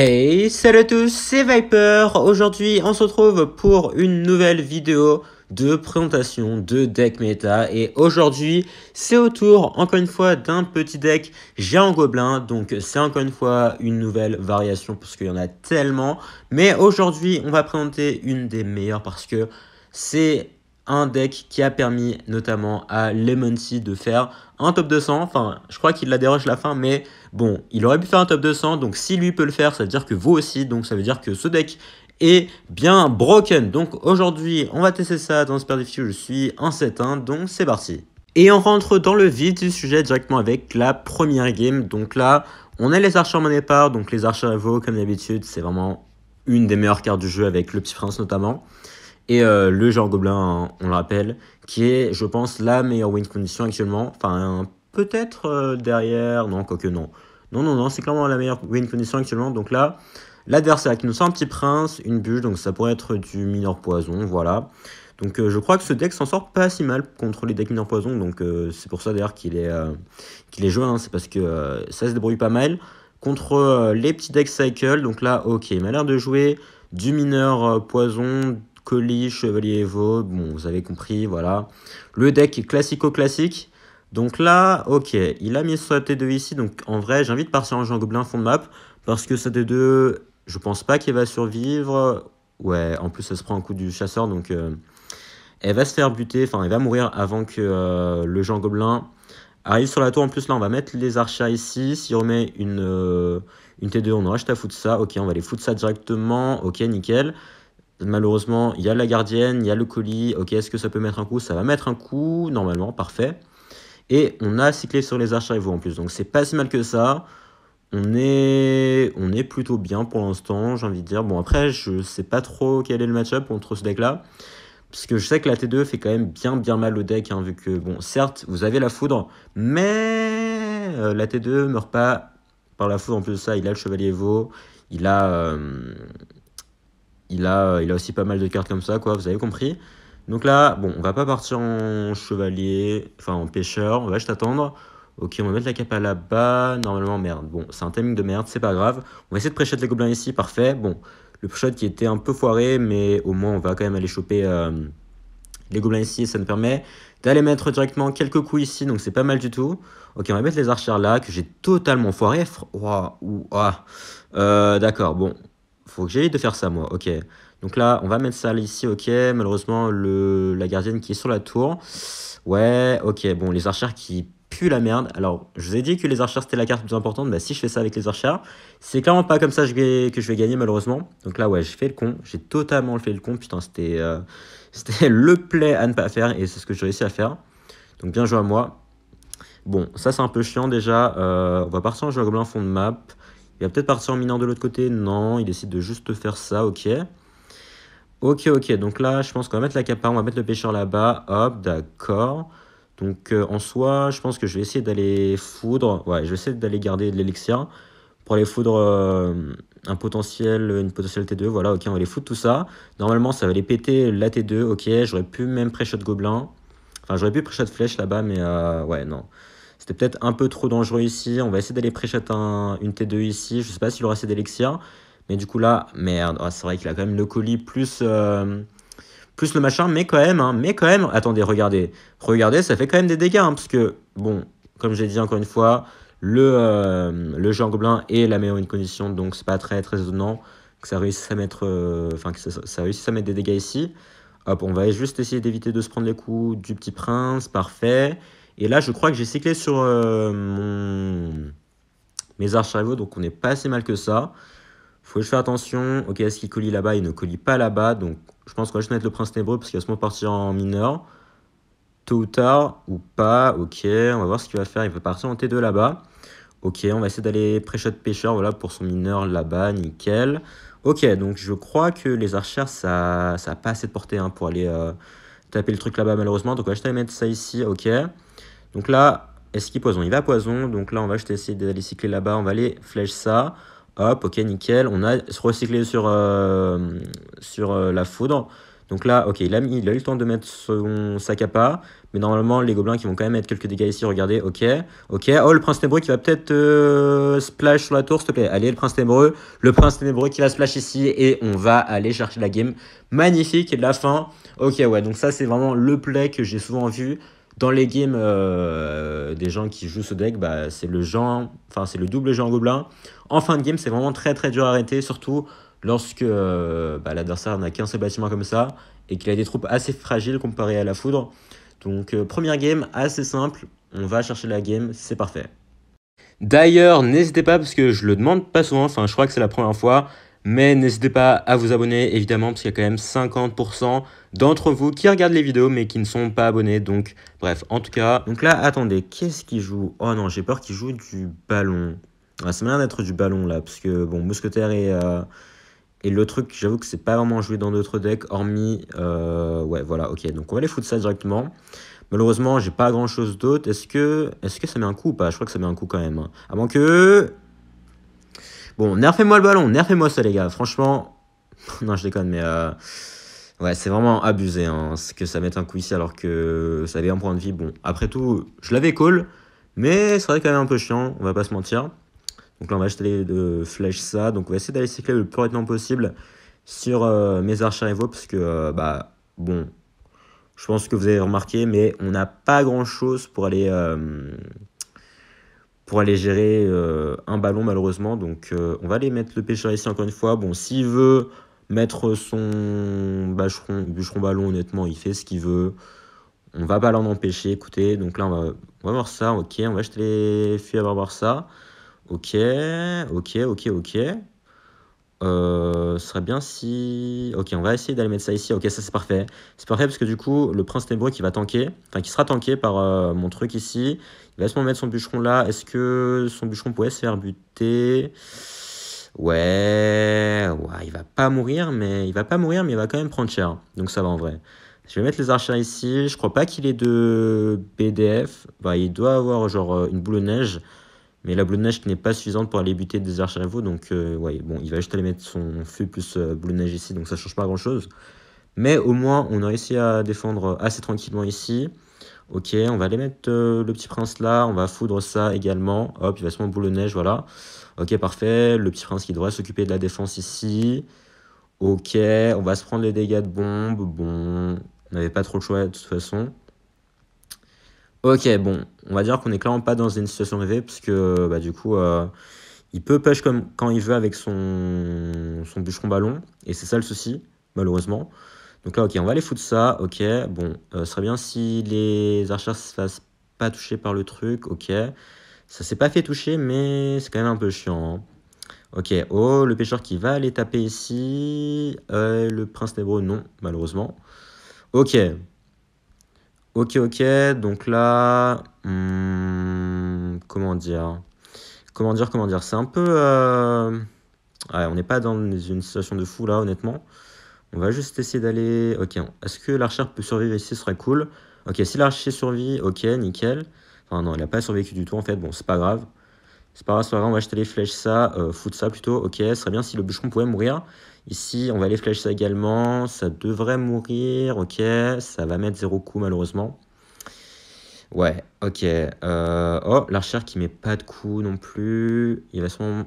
Hey, salut à tous, c'est Viper. Aujourd'hui, on se retrouve pour une nouvelle vidéo de présentation de deck méta. Et aujourd'hui, c'est au tour, encore une fois, d'un petit deck géant gobelin. Donc, c'est encore une fois une nouvelle variation parce qu'il y en a tellement. Mais aujourd'hui, on va présenter une des meilleures parce que c'est un deck qui a permis notamment à Lemonty de faire un top 200. Enfin, je crois qu'il la déroge la fin, mais bon, il aurait pu faire un top 200. Donc, si lui peut le faire, ça veut dire que vous aussi. Donc, ça veut dire que ce deck est bien broken. Donc, aujourd'hui, on va tester ça dans Super Défi. Je suis en 7-1, donc c'est parti. Et on rentre dans le vif du sujet directement avec la première game. Donc là, on a les archers en main départ. Donc, les archers Evo, comme d'habitude, c'est vraiment une des meilleures cartes du jeu avec le Petit Prince notamment. Et le genre gobelin, hein, on le rappelle, qui est, je pense, la meilleure win condition actuellement. Enfin, peut-être derrière, non, quoique non. Non, c'est clairement la meilleure win condition actuellement. Donc là, l'adversaire qui nous sort un petit prince, une bûche, donc ça pourrait être du mineur poison, voilà. Donc je crois que ce deck s'en sort pas si mal contre les decks mineur poison, donc c'est pour ça d'ailleurs qu'il est joué, hein, c'est parce que ça se débrouille pas mal. Contre les petits decks cycle, donc là, ok, il m'a l'air de jouer du mineur poison, colis, chevalier Evo, bon, vous avez compris, voilà. Le deck classico-classique. Donc là, ok, il a mis sa T2 ici, donc en vrai, j'invite de partir en géant gobelin fond de map, parce que sa T2, je pense pas qu'elle va survivre. Ouais, en plus, elle se prend un coup du chasseur, donc elle va se faire buter, enfin, elle va mourir avant que le géant gobelin arrive sur la tour. En plus, là, on va mettre les archers ici. S'il remet une T2, on aura juste à foutre ça. Ok, on va les foutre ça directement. Ok, nickel. Malheureusement, il y a la gardienne, il y a le colis. Ok, est-ce que ça peut mettre un coup? Ça va mettre un coup, normalement, parfait. Et on a cyclé sur les archers Evo en plus, donc c'est pas si mal que ça. On est plutôt bien pour l'instant, j'ai envie de dire. Bon, après, je sais pas trop quel est le match-up contre ce deck-là. Parce que je sais que la T2 fait quand même bien mal au deck, hein, vu que, bon, certes, vous avez la foudre, mais la T2 meurt pas par la foudre. En plus de ça, il a le chevalier Evo, il a aussi pas mal de cartes comme ça, quoi, vous avez compris. Donc là, bon, on va pas partir en chevalier, enfin en pêcheur, on va juste attendre. Ok, on va mettre la cape à là-bas, normalement, merde. Bon, c'est un timing de merde, c'est pas grave. On va essayer de pré-shot les gobelins ici, parfait. Bon, le pré-shot qui était un peu foiré, mais au moins on va quand même aller choper les gobelins ici, ça nous permet d'aller mettre directement quelques coups ici, donc c'est pas mal du tout. Ok, on va mettre les archers là, que j'ai totalement foiré. D'accord, bon, faut que j'aille de faire ça, moi, ok. Donc là, on va mettre ça ici, ok. Malheureusement, la gardienne qui est sur la tour. Ouais, ok, bon, les archers qui puent la merde. Alors, je vous ai dit que les archers, c'était la carte la plus importante. Bah, si je fais ça avec les archers, c'est clairement pas comme ça que je vais gagner, malheureusement. Donc là, ouais, j'ai fait le con. J'ai totalement fait le con. Putain, c'était le play à ne pas faire. Et c'est ce que j'ai réussi à faire. Donc, bien joué à moi. Bon, ça, c'est un peu chiant, déjà. On va partir en jeu à gobelin fond de map. Il va peut-être partir en mineur de l'autre côté. Non, il décide de juste faire ça, ok. Ok, donc là, je pense qu'on va mettre la capa, on va mettre le pêcheur là-bas. Hop, d'accord. Donc, en soi, je pense que je vais essayer d'aller foudre. Ouais, je vais essayer d'aller garder de l'élixir pour aller foudre une potentielle T2. Voilà, ok, on va aller foudre tout ça. Normalement, ça va aller péter la T2. Ok, j'aurais pu même pré-shot gobelin. Enfin, j'aurais pu pré-shot flèche là-bas, mais ouais, non. C'était peut-être un peu trop dangereux ici. On va essayer d'aller pré-shot une T2 ici. Je sais pas s'il aura assez d'élixir. Mais du coup là, merde, c'est vrai qu'il a quand même le colis plus le machin, mais quand même, attendez, regardez, ça fait quand même des dégâts, hein, parce que, bon, comme j'ai dit encore une fois, le géant gobelin est la meilleure une condition, donc c'est pas très étonnant que ça réussisse à mettre, ça réussisse à mettre des dégâts ici. Hop, on va juste essayer d'éviter de se prendre les coups du petit prince, parfait. Et là, je crois que j'ai cyclé sur mes archers rivaux, donc on n'est pas si mal que ça. Faut que je fasse attention. Ok, est-ce qu'il colie là-bas? Il ne colie pas là-bas. Donc, je pense qu'on va juste mettre le prince ténébreux parce qu'il va se partir en mineur. Tôt ou tard, ou pas. Ok, on va voir ce qu'il va faire. Il va partir en T2 là-bas. Ok, on va essayer d'aller pré-shot pêcheur, voilà, pour son mineur là-bas. Nickel. Ok, donc je crois que les archers, ça n'a pas assez de portée, hein, pour aller taper le truc là-bas, malheureusement. Donc, on va juste aller mettre ça ici. Ok. Donc là, est-ce qu'il poison? Il va poison. Donc là, on va juste essayer d'aller cycler là-bas. On va aller flèche ça. Hop, ok, nickel. On a recyclé sur la foudre. Donc là, ok, il a eu le temps de mettre son sac à pas. Mais normalement, les gobelins qui vont quand même mettre quelques dégâts ici, regardez, ok. Ok, oh, le prince ténébreux qui va peut-être splash sur la tour, s'il te plaît. Allez, le prince ténébreux qui va splash ici. Et on va aller chercher la game. Magnifique, et de la fin. Ok, ouais, donc ça, c'est vraiment le play que j'ai souvent vu. Dans les games des gens qui jouent ce deck, bah, c'est le double géant gobelin. En fin de game, c'est vraiment très très dur à arrêter, surtout lorsque bah, l'adversaire n'a qu'un seul bâtiment comme ça et qu'il a des troupes assez fragiles comparé à la foudre. Donc première game, assez simple, on va chercher la game, c'est parfait. D'ailleurs, n'hésitez pas, parce que je le demande pas souvent, enfin je crois que c'est la première fois, mais n'hésitez pas à vous abonner, évidemment, parce qu'il y a quand même 50% d'entre vous qui regardent les vidéos, mais qui ne sont pas abonnés, donc bref, en tout cas. Donc là, attendez, qu'est-ce qu'il joue? Oh non, j'ai peur qu'il joue du ballon. Ah, ça m'a l'air d'être du ballon, là, parce que, bon, mousquetaire et le truc, j'avoue que c'est pas vraiment joué dans d'autres decks, hormis... ouais, voilà, ok, donc on va aller foutre ça directement. Malheureusement, j'ai pas grand chose d'autre. Est-ce que ça met un coup ou pas? Je crois que ça met un coup quand même. Hein. Avant que... Bon, nerfez-moi le ballon, nerfez-moi ça les gars. Franchement, non je déconne, mais ouais, c'est vraiment abusé hein, que ça mette un coup ici alors que ça avait un point de vie. Bon, après tout, je l'avais call, mais c'est vrai quand même un peu chiant, on va pas se mentir. Donc là, on va acheter de flèches ça. Donc on va essayer d'aller cycler le plus rapidement possible sur mes archers rivaux parce que, bah, bon... Je pense que vous avez remarqué, mais on n'a pas grand-chose pour aller gérer un ballon, malheureusement. Donc, on va aller mettre le pêcheur ici, encore une fois. Bon, s'il veut mettre son bûcheron ballon, honnêtement, il fait ce qu'il veut. On va pas l'en empêcher, écoutez. Donc là, on va voir ça, ok. On va acheter les filles à voir ça. Ok, ok, ok, ok. Ce serait bien si... Ok, on va essayer d'aller mettre ça ici. Ok, ça c'est parfait. C'est parfait parce que du coup, le prince ténébreux qui va tanker, enfin qui sera tanké par mon truc ici, il va se mettre son bûcheron là. Est-ce que son bûcheron pourrait se faire buter? Ouais, il va pas mourir, mais il va quand même prendre cher. Donc ça va en vrai. Je vais mettre les archers ici. Je crois pas qu'il ait de BDF. Bah, il doit avoir genre une boule de neige. Mais la boule de neige qui n'est pas suffisante pour aller buter des archers rivaux. Donc, ouais, bon, il va juste aller mettre son feu plus boule de neige ici. Donc, ça change pas grand-chose. Mais au moins, on a réussi à défendre assez tranquillement ici. Ok, on va aller mettre le petit prince là. On va foudre ça également. Hop, il va se mettre boule de neige, voilà. Ok, parfait. Le petit prince qui devrait s'occuper de la défense ici. Ok, on va se prendre les dégâts de bombe. Bon, on n'avait pas trop le choix de toute façon. Ok, bon, on va dire qu'on est clairement pas dans une situation rêvée, parce que bah, du coup, il peut push comme quand il veut avec son bûcheron ballon, et c'est ça le souci, malheureusement. Donc là, ok, on va aller foutre ça, ok, bon, ce serait bien si les archers se fassent pas toucher par le truc, ok. Ça s'est pas fait toucher, mais c'est quand même un peu chiant. Hein. Ok, oh, le pêcheur qui va aller taper ici, le prince ténébreux, non, malheureusement. Ok. Ok, ok, donc là, comment dire? Comment dire? C'est un peu... ouais, on n'est pas dans une situation de fou là, honnêtement. On va juste essayer d'aller... Ok, est-ce que l'archer peut survivre ici? Ce serait cool. Ok, si l'archer survit, ok, nickel. Enfin non, il n'a pas survécu du tout en fait, bon, c'est pas grave. C'est pas grave, on va acheter les flèches ça, foutre ça plutôt, ok, ce serait bien si le bûcheron pouvait mourir. Ici, on va les flèches ça également, ça devrait mourir, ok, ça va mettre 0 coup malheureusement. Ouais, ok. Oh, l'archer qui met pas de coup non plus. Il va sûrement...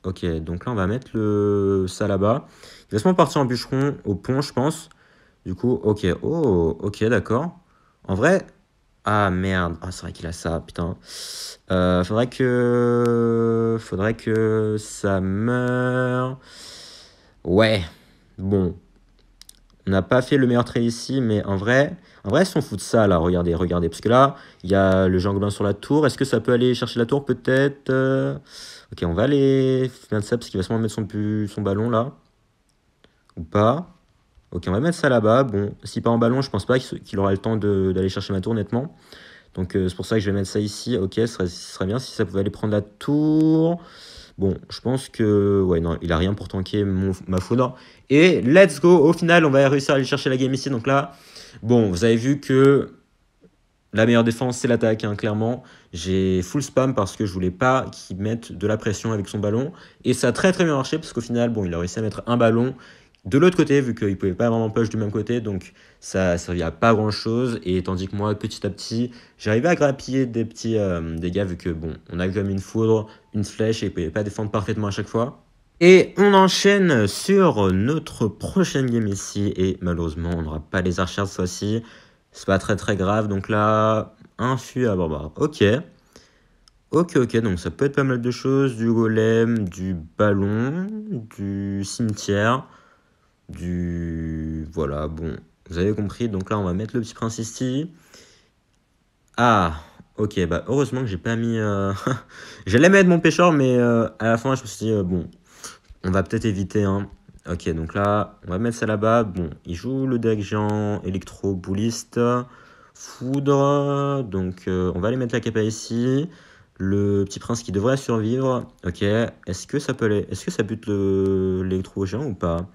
Ok, donc là, on va mettre ça là-bas. Il va sûrement partir en bûcheron au pont, je pense. Du coup, ok. Oh, ok, d'accord. En vrai... Ah, merde. Ah, c'est vrai qu'il a ça, putain. Faudrait que ça meure. Ouais. Bon. On n'a pas fait le meilleur trade ici, mais en vrai, si on fout de ça, là, regardez. Parce que là, il y a le géant gobelin sur la tour. Est-ce que ça peut aller chercher la tour, peut-être? Ok, on va aller faire ça, parce qu'il va sûrement mettre son ballon, là. Ou pas. Ok, on va mettre ça là-bas. Bon, s'il part en ballon, je pense pas qu'il aura le temps d'aller chercher ma tour, honnêtement. Donc, c'est pour ça que je vais mettre ça ici. Ok, ce serait bien si ça pouvait aller prendre la tour. Bon, je pense que... Ouais, non, il a rien pour tanker ma foudre. Et let's go. Au final, on va réussir à aller chercher la game ici. Donc là, bon, vous avez vu que la meilleure défense, c'est l'attaque, hein, clairement. J'ai full spam parce que je voulais pas qu'il mette de la pression avec son ballon. Et ça a très très bien marché parce qu'au final, bon, il a réussi à mettre un ballon de l'autre côté, vu qu'il ne pouvait pas vraiment push du même côté, donc ça servait à pas grand chose. Et tandis que moi, petit à petit, j'arrivais à grappiller des petits dégâts, vu que bon, on a quand même une foudre, une flèche, et il ne pouvait pas défendre parfaitement à chaque fois. Et on enchaîne sur notre prochaine game ici, et malheureusement, on n'aura pas les archers cette fois-ci. C'est pas très très grave, donc là, un fût à barbare. Ok. Ok, donc ça peut être pas mal de choses, du golem, du ballon, du cimetière, Voilà, bon, vous avez compris, donc là on va mettre le petit prince ici. Ah, ok, bah heureusement que j'ai pas mis... J'allais mettre mon pêcheur, mais à la fin je me suis dit, bon, on va peut-être éviter, hein. Ok, donc là, on va mettre ça là-bas. Bon, il joue le deck géant, électro, bouliste, foudre. Donc, on va aller mettre la capa ici. Le petit prince qui devrait survivre. Ok, est-ce que ça peut aller... Est-ce que ça bute l'électro géant ou pas?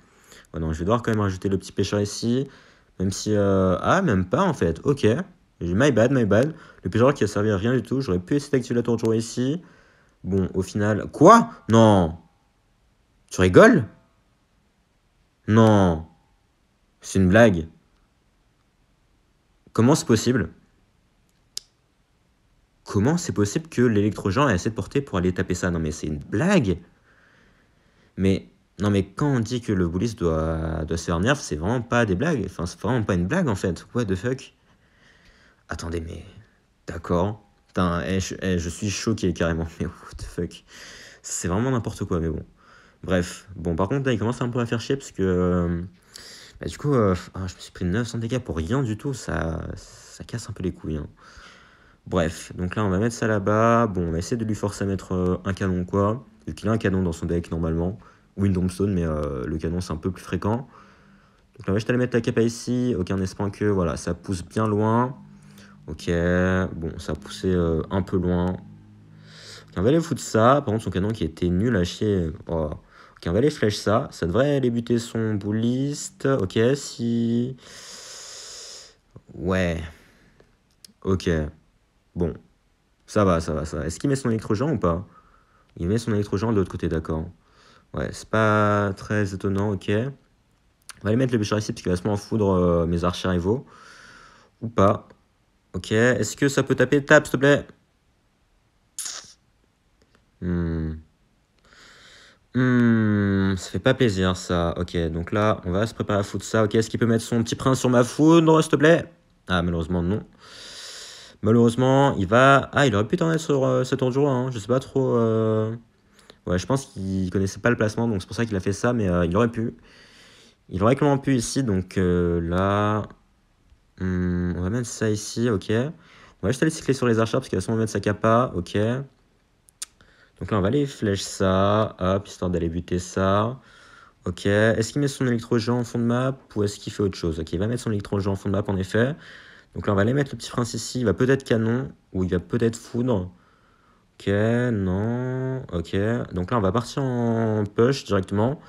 Oh non, je vais devoir quand même rajouter le petit pêcheur ici. Même si... Ah, même pas en fait. Ok, my bad, my bad. Le pêcheur qui a servi à rien du tout. J'aurais pu essayer d'activer la tour de jour ici. Bon, au final... Quoi? Non! Tu rigoles? Non, c'est une blague. Comment c'est possible? Comment c'est possible que l'électrogène ait assez de portée pour aller taper ça? Non mais c'est une blague. Mais non mais quand on dit que le bullis doit se faire nerf, c'est vraiment pas des blagues. Enfin, c'est vraiment pas une blague en fait. What the fuck? Attendez, mais d'accord. Putain, je suis choqué carrément. Mais what the fuck? C'est vraiment n'importe quoi, mais bon. Bref. Bon, par contre, là, il commence un peu à faire chier parce que... Bah, du coup, je me suis pris 900 dégâts pour rien du tout. Ça casse un peu les couilles, hein. Bref, donc là, on va mettre ça là-bas. Bon, on va essayer de lui forcer à mettre un canon, quoi. Vu qu'il a un canon dans son deck, normalement. Ou une tombstone, mais le canon, c'est un peu plus fréquent. Donc là, on va juste aller mettre la capa ici. Ok, en espérant que, voilà, ça pousse bien loin. Ok, bon, ça a poussé un peu loin. Ok, on va aller foutre ça. Par contre, son canon qui était nul à chier. Oh. Ok, on va aller flèche ça. Ça devrait aller buter son bouliste. Ok, si... Ouais. Ok. Bon. Ça va. Est-ce qu'il met son électrogène ou pas? Il met son électrogène de l'autre côté, d'accord. Ouais, c'est pas très étonnant, ok. On va aller mettre le bûcher ici, parce qu'il va se en foudre mes archers rivaux. Ou pas. Ok, est-ce que ça peut taper? Tape, s'il te plaît. Ça fait pas plaisir, ça. Ok, donc là, on va se préparer à foutre ça. Ok, est-ce qu'il peut mettre son petit prince sur ma foudre, s'il te plaît? Ah, malheureusement, non. Malheureusement, il va... Ah, il aurait pu t'en être sur cette tour du roi, hein. Je sais pas trop... Ouais, je pense qu'il connaissait pas le placement, donc c'est pour ça qu'il a fait ça, mais il aurait pu. Il aurait clairement pu ici, donc là... on va mettre ça ici, ok. On va juste aller cycler sur les archers, parce qu'il va sûrement mettre sa capa, ok. Donc là, on va aller flèche ça, hop, histoire d'aller buter ça. Ok, est-ce qu'il met son électrogène en fond de map, ou est-ce qu'il fait autre chose? Ok, il va mettre son électrogène en fond de map, en effet. Donc là, on va aller mettre le petit prince ici, il va peut-être canon, ou il va peut-être foudre. Ok, non, ok. Donc là, on va partir en push directement.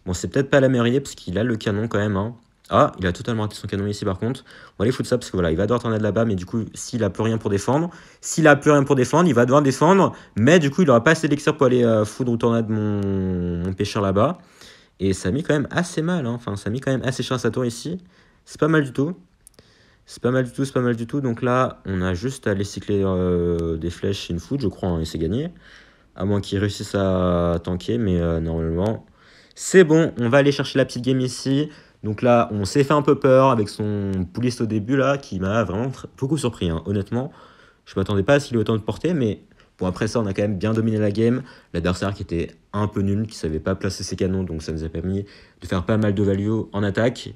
Bon, c'est peut-être pas la meilleure idée parce qu'il a le canon quand même, hein. Ah, il a totalement raté son canon ici par contre. On va aller foutre ça parce que voilà, il va devoir tornade là-bas, mais du coup, s'il a plus rien pour défendre, il va devoir défendre, mais du coup, il aura pas assez d'élixir pour aller foudre ou tornade mon pêcheur là-bas. Et ça a mis quand même assez mal, hein. Enfin, ça a mis quand même assez cher à sa tour ici. C'est pas mal du tout. C'est pas mal du tout. Donc là, on a juste à aller cycler des flèches et une foudre, je crois, hein, et c'est gagné. À moins qu'il réussisse à tanker, mais normalement, c'est bon. On va aller chercher la petite game ici. Donc là, on s'est fait un peu peur avec son bouliste au début, là, qui m'a vraiment beaucoup surpris, hein. Honnêtement, je m'attendais pas à ce qu'il ait autant de portée, mais bon, après ça, on a quand même bien dominé la game. L'adversaire qui était un peu nul, qui savait pas placer ses canons, donc ça nous a permis de faire pas mal de value en attaque.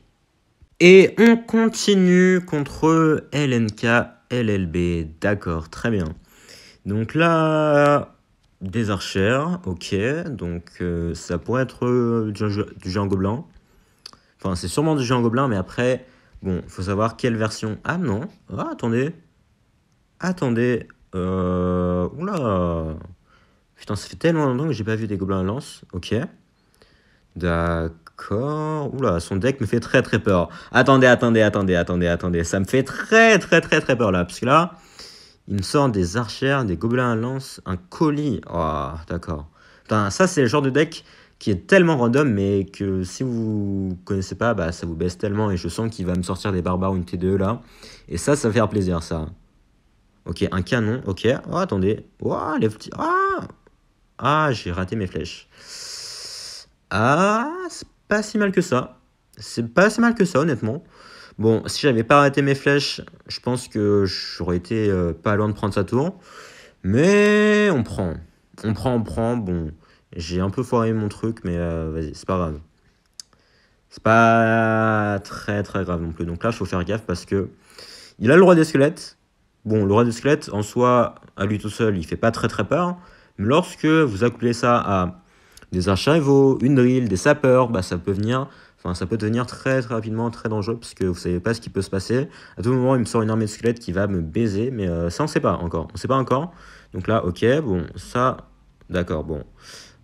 Et on continue contre LNK LLB. D'accord, très bien. Donc là, des archers, ok. Donc ça pourrait être du géant gobelin. Enfin, c'est sûrement du géant gobelin, mais après, bon, il faut savoir quelle version. Ah non, ah, attendez. Attendez. Oula. Putain, ça fait tellement longtemps que j'ai pas vu des gobelins à lance. Ok. D'accord. Oula, son deck me fait très très peur. Attendez. Ça me fait très peur là. Parce que là, il me sort des archères, des gobelins à lance, un colis. Oh, d'accord. Putain, ça, c'est le genre de deck qui est tellement random, mais que si vous connaissez pas, bah ça vous baisse tellement, et je sens qu'il va me sortir des barbares ou une T2 là. Et ça va faire plaisir, ça. Ok, un canon, ok. Oh, attendez. Oh, les petits... Ah, j'ai raté mes flèches. Ah, c'est pas si mal que ça. C'est pas si mal que ça, honnêtement. Bon, si j'avais pas raté mes flèches, je pense que j'aurais été pas loin de prendre sa tour. Mais on prend. On prend. Bon, j'ai un peu foiré mon truc, mais vas-y, c'est pas grave. C'est pas très très grave non plus. Donc là, il faut faire gaffe parce que il a le roi des squelettes. Bon, le roi des squelettes, en soi, à lui tout seul, il fait pas très très peur. Mais lorsque vous accouplez ça à des archivaux, une drill, des sapeurs, bah ça peut venir... Enfin, ça peut devenir très très rapidement très dangereux parce que vous savez pas ce qui peut se passer. À tout moment, il me sort une armée de squelettes qui va me baiser, mais ça on sait pas encore. On sait pas encore. Donc là, ok, bon, ça, d'accord, bon.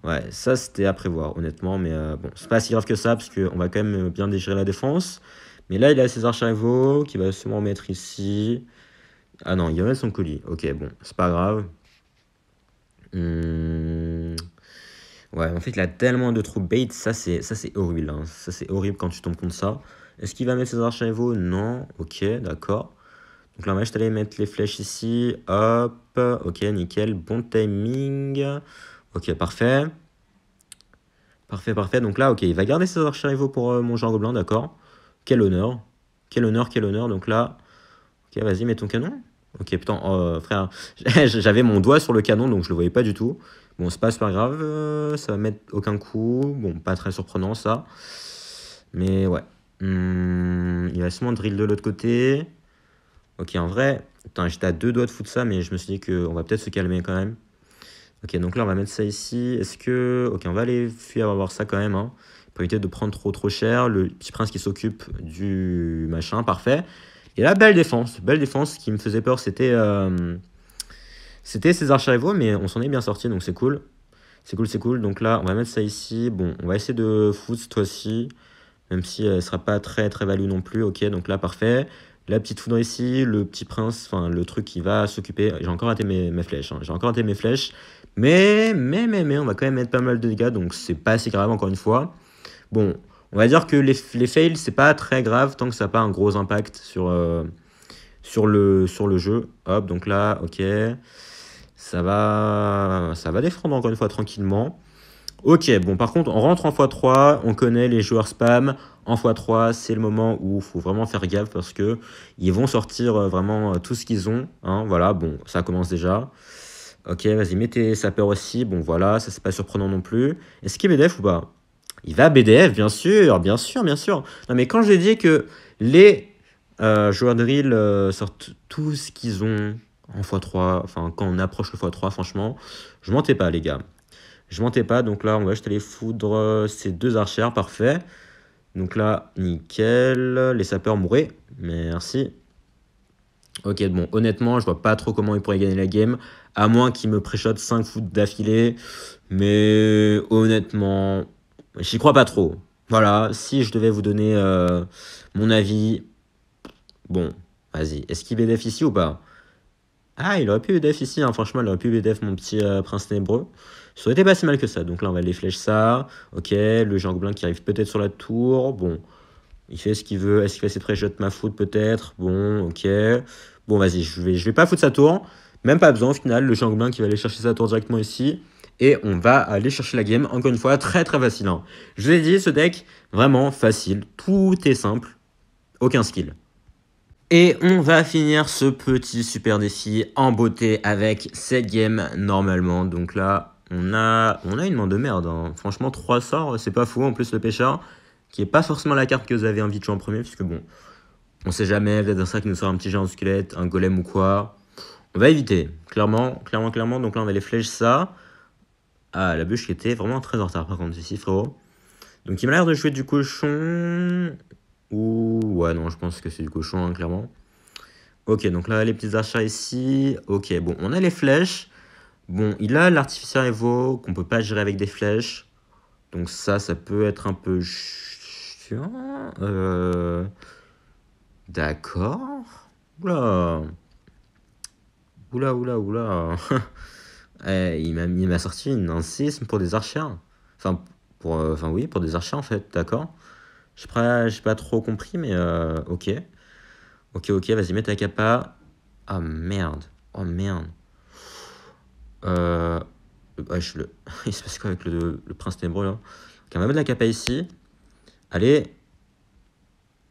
Ouais, ça c'était à prévoir, honnêtement, mais bon, c'est pas si grave que ça parce qu'on va quand même bien dégérer la défense. Mais là, il a ses archivaux qui va sûrement mettre ici. Ah non, il va mettre son colis. Ok, bon, c'est pas grave. Ouais, en fait, il a tellement de troupes bait, ça c'est horrible. Hein. Ça c'est horrible quand tu tombes contre ça. Est-ce qu'il va mettre ses archivaux? Non. Ok, d'accord. Donc là, on va juste aller mettre les flèches ici. Hop. Ok, nickel. Bon timing. Ok, parfait. Parfait, parfait. Donc là, ok, il va garder ses archivaux pour mon genre gobelin, d'accord. Quel honneur. Quel honneur, quel honneur. Donc là, ok, vas-y, mets ton canon. Ok, putain, frère, j'avais mon doigt sur le canon, donc je le voyais pas du tout. Bon, c'est pas super grave, ça va mettre aucun coup. Bon, pas très surprenant, ça. Mais ouais. Il va sûrement drill de l'autre côté. Ok, en vrai, putain, j'étais à deux doigts de foutre ça, mais je me suis dit qu'on va peut-être se calmer quand même. Ok, donc là, on va mettre ça ici. Est-ce que... Ok, on va aller fuir avoir ça quand même, hein, pour éviter de prendre trop cher. Le petit prince qui s'occupe du machin, parfait. Et là, belle défense. Belle défense. Ce qui me faisait peur, c'était ces archivaux, mais on s'en est bien sorti, donc c'est cool. C'est cool, c'est cool. Donc là, on va mettre ça ici. Bon, on va essayer de foutre cette fois-ci, même si elle sera pas très très value non plus. Ok, donc là, parfait. La petite foudre ici, le petit prince, enfin le truc qui va s'occuper. J'ai encore raté mes flèches. Hein. J'ai encore raté mes flèches. Mais, on va quand même mettre pas mal de dégâts, donc c'est pas si grave encore une fois. Bon, on va dire que les fails, c'est pas très grave tant que ça n'a pas un gros impact sur le jeu. Hop, donc là, ok. Ça va défendre encore une fois tranquillement. Ok, bon, par contre, on rentre en x3, on connaît les joueurs spam. En x3, c'est le moment où il faut vraiment faire gaffe parce que ils vont sortir vraiment tout ce qu'ils ont. Hein, voilà, bon, ça commence déjà. Ok, vas-y, mets tes sapeurs aussi. Bon, voilà, ça c'est pas surprenant non plus. Est-ce qu'il est BDF ou pas? Il va BDF, bien sûr, bien sûr, bien sûr. Non, mais quand j'ai dit que les joueurs de drill sortent tout ce qu'ils ont en x3, enfin, quand on approche le x3, franchement, je mentais pas, les gars. Je mentais pas, donc là, on va juste aller foudre ces deux archères, parfait. Donc là, nickel. Les sapeurs mouraient, merci. Ok, bon, honnêtement, je vois pas trop comment il pourrait gagner la game, à moins qu'il me pré-shot 5 foot d'affilée. Mais honnêtement, j'y crois pas trop. Voilà, si je devais vous donner mon avis, bon, vas-y, est-ce qu'il BDF ici ou pas? Ah, il aurait pu BDF ici, hein, franchement, il aurait pu BDF mon petit prince ténébreux. Ça aurait été pas si mal que ça. Donc là, on va les flèches ça. Ok, le géant gobelin qui arrive peut-être sur la tour. Bon, il fait ce qu'il veut. Est-ce qu'il va essayer de pré-shot ma foot peut-être? Bon, ok. Bon, vas-y, je vais pas foutre sa tour. Même pas besoin au final. Le géant gobelin qui va aller chercher sa tour directement ici. Et on va aller chercher la game. Encore une fois, très très facile. Hein. Je vous ai dit, ce deck, vraiment facile. Tout est simple. Aucun skill. Et on va finir ce petit super défi en beauté avec cette game normalement. Donc là, on a une main de merde. Hein. Franchement, 3 sorts, c'est pas fou. En plus, le pêcheur, qui est pas forcément la carte que vous avez envie de jouer en premier, puisque bon, on sait jamais, peut-être ça qui nous sort un petit géant squelette, un golem ou quoi. On va éviter, clairement. Donc là, on va les flèches ça. Ah, la bûche qui était vraiment très en retard par contre ici, frérot. Donc il m'a l'air de jouer du cochon. Ou... Ouais, non, je pense que c'est du cochon, hein, clairement. Ok, donc là, les petits achats ici. Ok, bon, on a les flèches. Bon, il a l'artificier Evo qu'on peut pas gérer avec des flèches. Donc ça peut être un peu chiant. D'accord. Oula. Oula. Il m'a sorti un séisme pour des archers. Enfin, Pour, enfin oui, pour des archers en fait, d'accord. J'ai pas trop compris, mais ok. Ok, vas-y, mets ta capa. Ah merde. Oh merde. Ouais, il se passe quoi avec le prince ténébreux là? Ok, on va mettre la capa ici. Allez.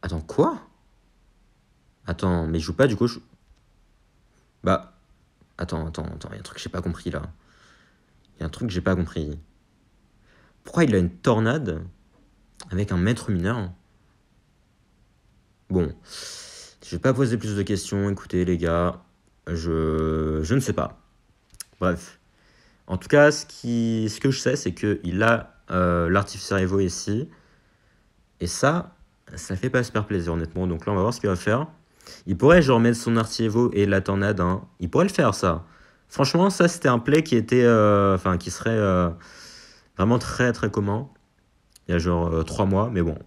Attends, quoi? Attends, mais je joue pas du coup. Bah. Attends. Il y a un truc que j'ai pas compris là. Il y a un truc que j'ai pas compris. Pourquoi il a une tornade avec un maître mineur? Bon. Je vais pas poser plus de questions. Écoutez, les gars. Je ne sais pas. Bref. En tout cas, ce que je sais, c'est qu'il a l'artificier Evo ici. Et ça fait pas super plaisir, honnêtement. Donc là, on va voir ce qu'il va faire. Il pourrait genre mettre son artificier Evo et la tornade. Hein. Il pourrait le faire, ça. Franchement, ça, c'était un play qui était... Enfin, qui serait vraiment très, très commun. Il y a genre 3 mois. Mais bon,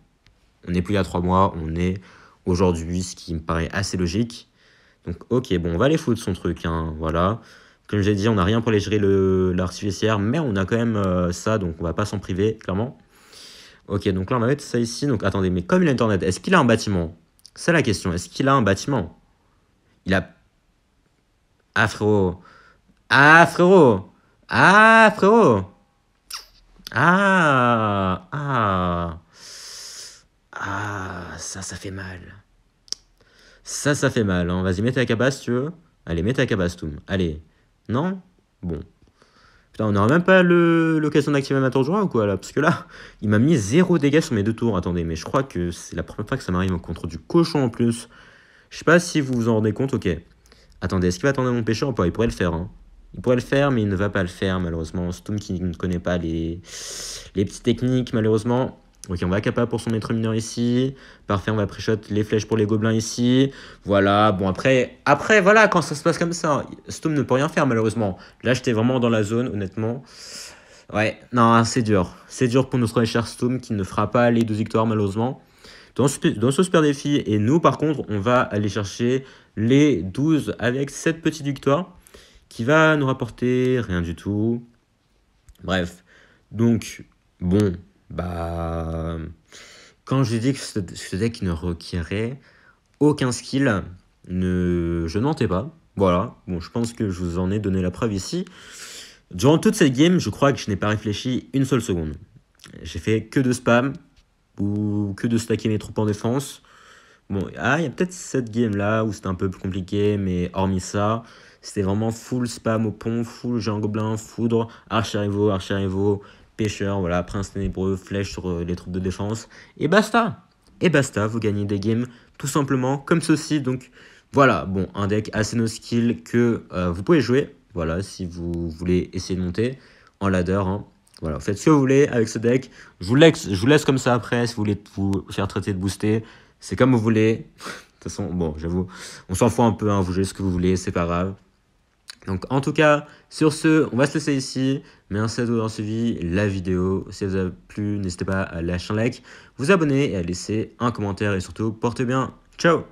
on n'est plus il y a 3 mois. On est aujourd'hui, ce qui me paraît assez logique. Donc, ok, bon, on va aller foutre son truc. Hein, voilà. Comme j'ai dit, on n'a rien pour les gérer l'artificière, mais on a quand même ça, donc on va pas s'en priver, clairement. Ok, donc là, on va mettre ça ici. Donc, attendez, mais comme il a une tornade, est-ce qu'il a un bâtiment? C'est la question. Est-ce qu'il a un bâtiment? Il a... Ah, frérot. Ah, frérot. Ah, frérot. Ah. Ça fait mal. Ça fait mal. Hein. Vas-y, mets ta cabasse, si tu veux. Allez, mets ta cabasse, Toum. Allez. Non? Bon. Putain, on n'aura même pas l'occasion d'activer ma tour de joie ou quoi là? Parce que là, il m'a mis 0 dégâts sur mes 2 tours. Attendez, mais je crois que c'est la première fois que ça m'arrive contre du cochon en plus. Je sais pas si vous vous en rendez compte, ok. Attendez, est-ce qu'il va attendre mon pêcheur ou pas? Il pourrait le faire, hein. Il pourrait le faire, mais il ne va pas le faire, malheureusement. Stoom qui ne connaît pas les petites techniques, malheureusement. Ok, on va capa pour son maître mineur ici. Parfait, on va pré-shot les flèches pour les gobelins ici. Voilà, bon après voilà, quand ça se passe comme ça, Stoom ne peut rien faire malheureusement. Là, j'étais vraiment dans la zone, honnêtement. Ouais, non, c'est dur. C'est dur pour notre cher Stoom qui ne fera pas les 12 victoires malheureusement. Dans ce super défi, et nous par contre, on va aller chercher les 12 avec cette petite victoire qui va nous rapporter rien du tout. Bref, donc, bon, bah, quand j'ai dit que ce deck ne requérait aucun skill, je ne mentais pas. Voilà, bon, je pense que je vous en ai donné la preuve ici. Durant toute cette game, je crois que je n'ai pas réfléchi une seule seconde. J'ai fait que de spam, ou que de stacker mes troupes en défense. Bon, il y a peut-être cette game-là où c'était un peu plus compliqué, mais hormis ça, c'était vraiment full spam au pont, full géant gobelin, foudre, archer Evo, pêcheur, voilà, prince ténébreux, flèche sur les troupes de défense, et basta. Et basta, vous gagnez des games tout simplement comme ceci. Donc voilà, bon, un deck assez no skill que vous pouvez jouer, voilà, si vous voulez essayer de monter en ladder, hein. Voilà, faites ce que vous voulez avec ce deck. Je vous laisse comme ça après, si vous voulez vous faire traiter de booster. C'est comme vous voulez. De toute façon, bon, j'avoue, on s'en fout un peu, hein, vous jouez ce que vous voulez, c'est pas grave. Donc, en tout cas, sur ce, on va se laisser ici. Merci à tous d'avoir suivi la vidéo. Si elle vous a plu, n'hésitez pas à lâcher un like, vous abonner et à laisser un commentaire. Et surtout, portez bien. Ciao!